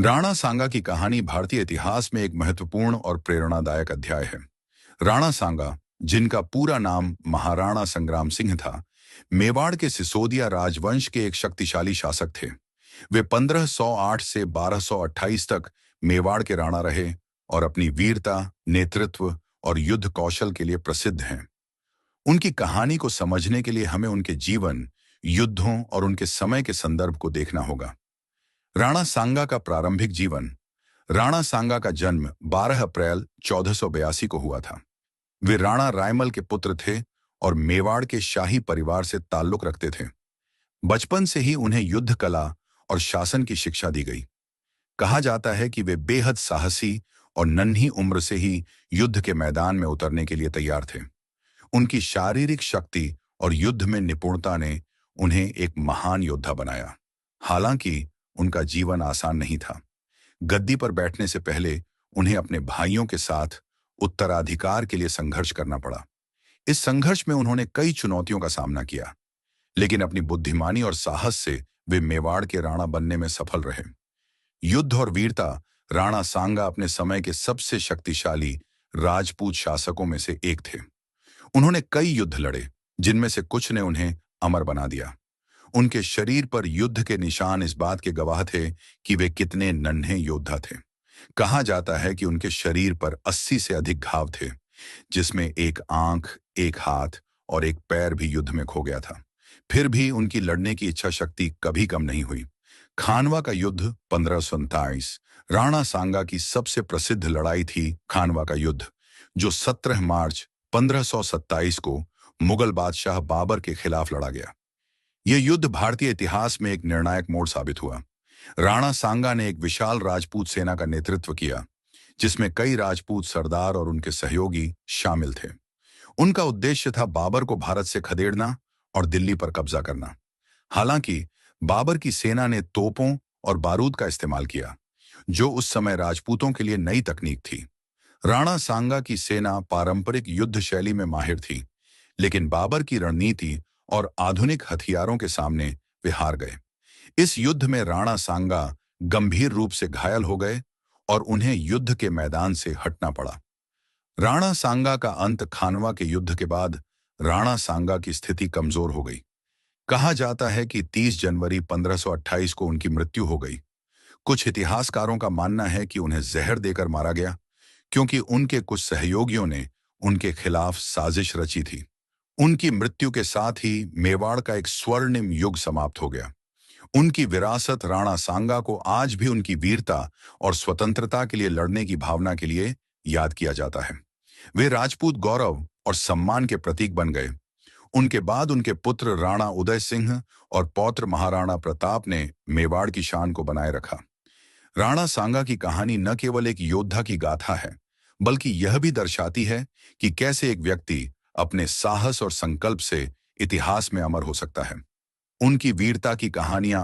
राणा सांगा की कहानी भारतीय इतिहास में एक महत्वपूर्ण और प्रेरणादायक अध्याय है। राणा सांगा, जिनका पूरा नाम महाराणा संग्राम सिंह था, मेवाड़ के सिसोदिया राजवंश के एक शक्तिशाली शासक थे। वे 1508 से 1228 तक मेवाड़ के राणा रहे और अपनी वीरता, नेतृत्व और युद्ध कौशल के लिए प्रसिद्ध हैं। उनकी कहानी को समझने के लिए हमें उनके जीवन, युद्धों और उनके समय के संदर्भ को देखना होगा। राणा सांगा का प्रारंभिक जीवन। राणा सांगा का जन्म 12 अप्रैल 1482 को हुआ था। वे राणा रायमल के पुत्र थे और मेवाड़ के शाही परिवार से ताल्लुक रखते थे। बचपन से ही उन्हें युद्ध कला और शासन की शिक्षा दी गई। कहा जाता है कि वे बेहद साहसी और नन्ही उम्र से ही युद्ध के मैदान में उतरने के लिए तैयार थे। उनकी शारीरिक शक्ति और युद्ध में निपुणता ने उन्हें एक महान योद्धा बनाया। हालांकि उनका जीवन आसान नहीं था। गद्दी पर बैठने से पहले उन्हें अपने भाइयों के साथ उत्तराधिकार के लिए संघर्ष करना पड़ा। इस संघर्ष में उन्होंने कई चुनौतियों का सामना किया, लेकिन अपनी बुद्धिमानी और साहस से वे मेवाड़ के राणा बनने में सफल रहे। युद्ध और वीरता। राणा सांगा अपने समय के सबसे शक्तिशाली राजपूत शासकों में से एक थे। उन्होंने कई युद्ध लड़े, जिनमें से कुछ ने उन्हें अमर बना दिया। उनके शरीर पर युद्ध के निशान इस बात के गवाह थे कि वे कितने नन्हे योद्धा थे। कहा जाता है कि उनके शरीर पर 80 से अधिक घाव थे, जिसमें एक आंख, एक हाथ और एक पैर भी युद्ध में खो गया था। फिर भी उनकी लड़ने की इच्छा शक्ति कभी कम नहीं हुई। खानवा का युद्ध 1527। राणा सांगा की सबसे प्रसिद्ध लड़ाई थी खानवा का युद्ध, जो 17 मार्च 1527 को मुगल बादशाह बाबर के खिलाफ लड़ा गया। यह युद्ध भारतीय इतिहास में एक निर्णायक मोड़ साबित हुआ। राणा सांगा ने एक विशाल राजपूत सेना का नेतृत्व किया, जिसमें कई राजपूत सरदार और उनके सहयोगी शामिल थे। उनका उद्देश्य था बाबर को भारत से खदेड़ना और दिल्ली पर कब्जा करना। हालांकि बाबर की सेना ने तोपों और बारूद का इस्तेमाल किया, जो उस समय राजपूतों के लिए नई तकनीक थी। राणा सांगा की सेना पारंपरिक युद्ध शैली में माहिर थी, लेकिन बाबर की रणनीति और आधुनिक हथियारों के सामने वे हार गए। इस युद्ध में राणा सांगा गंभीर रूप से घायल हो गए और उन्हें युद्ध के मैदान से हटना पड़ा। राणा सांगा का अंत। खानवा के युद्ध के बाद राणा सांगा की स्थिति कमजोर हो गई। कहा जाता है कि 30 जनवरी 1528 को उनकी मृत्यु हो गई। कुछ इतिहासकारों का मानना है कि उन्हें जहर देकर मारा गया, क्योंकि उनके कुछ सहयोगियों ने उनके खिलाफ साजिश रची थी। उनकी मृत्यु के साथ ही मेवाड़ का एक स्वर्णिम युग समाप्त हो गया। उनकी विरासत राणा सांगा को आज भी उनकी वीरता और स्वतंत्रता के लिए लड़ने की भावना के लिए याद किया जाता है। वे राजपूत गौरव और सम्मान के प्रतीक बन गए। उनके बाद उनके पुत्र राणा उदय सिंह और पौत्र महाराणा प्रताप ने मेवाड़ की शान को बनाए रखा। राणा सांगा की कहानी न केवल एक योद्धा की गाथा है, बल्कि यह भी दर्शाती है कि कैसे एक व्यक्ति अपने साहस और संकल्प से इतिहास में अमर हो सकता है। उनकी वीरता की कहानियां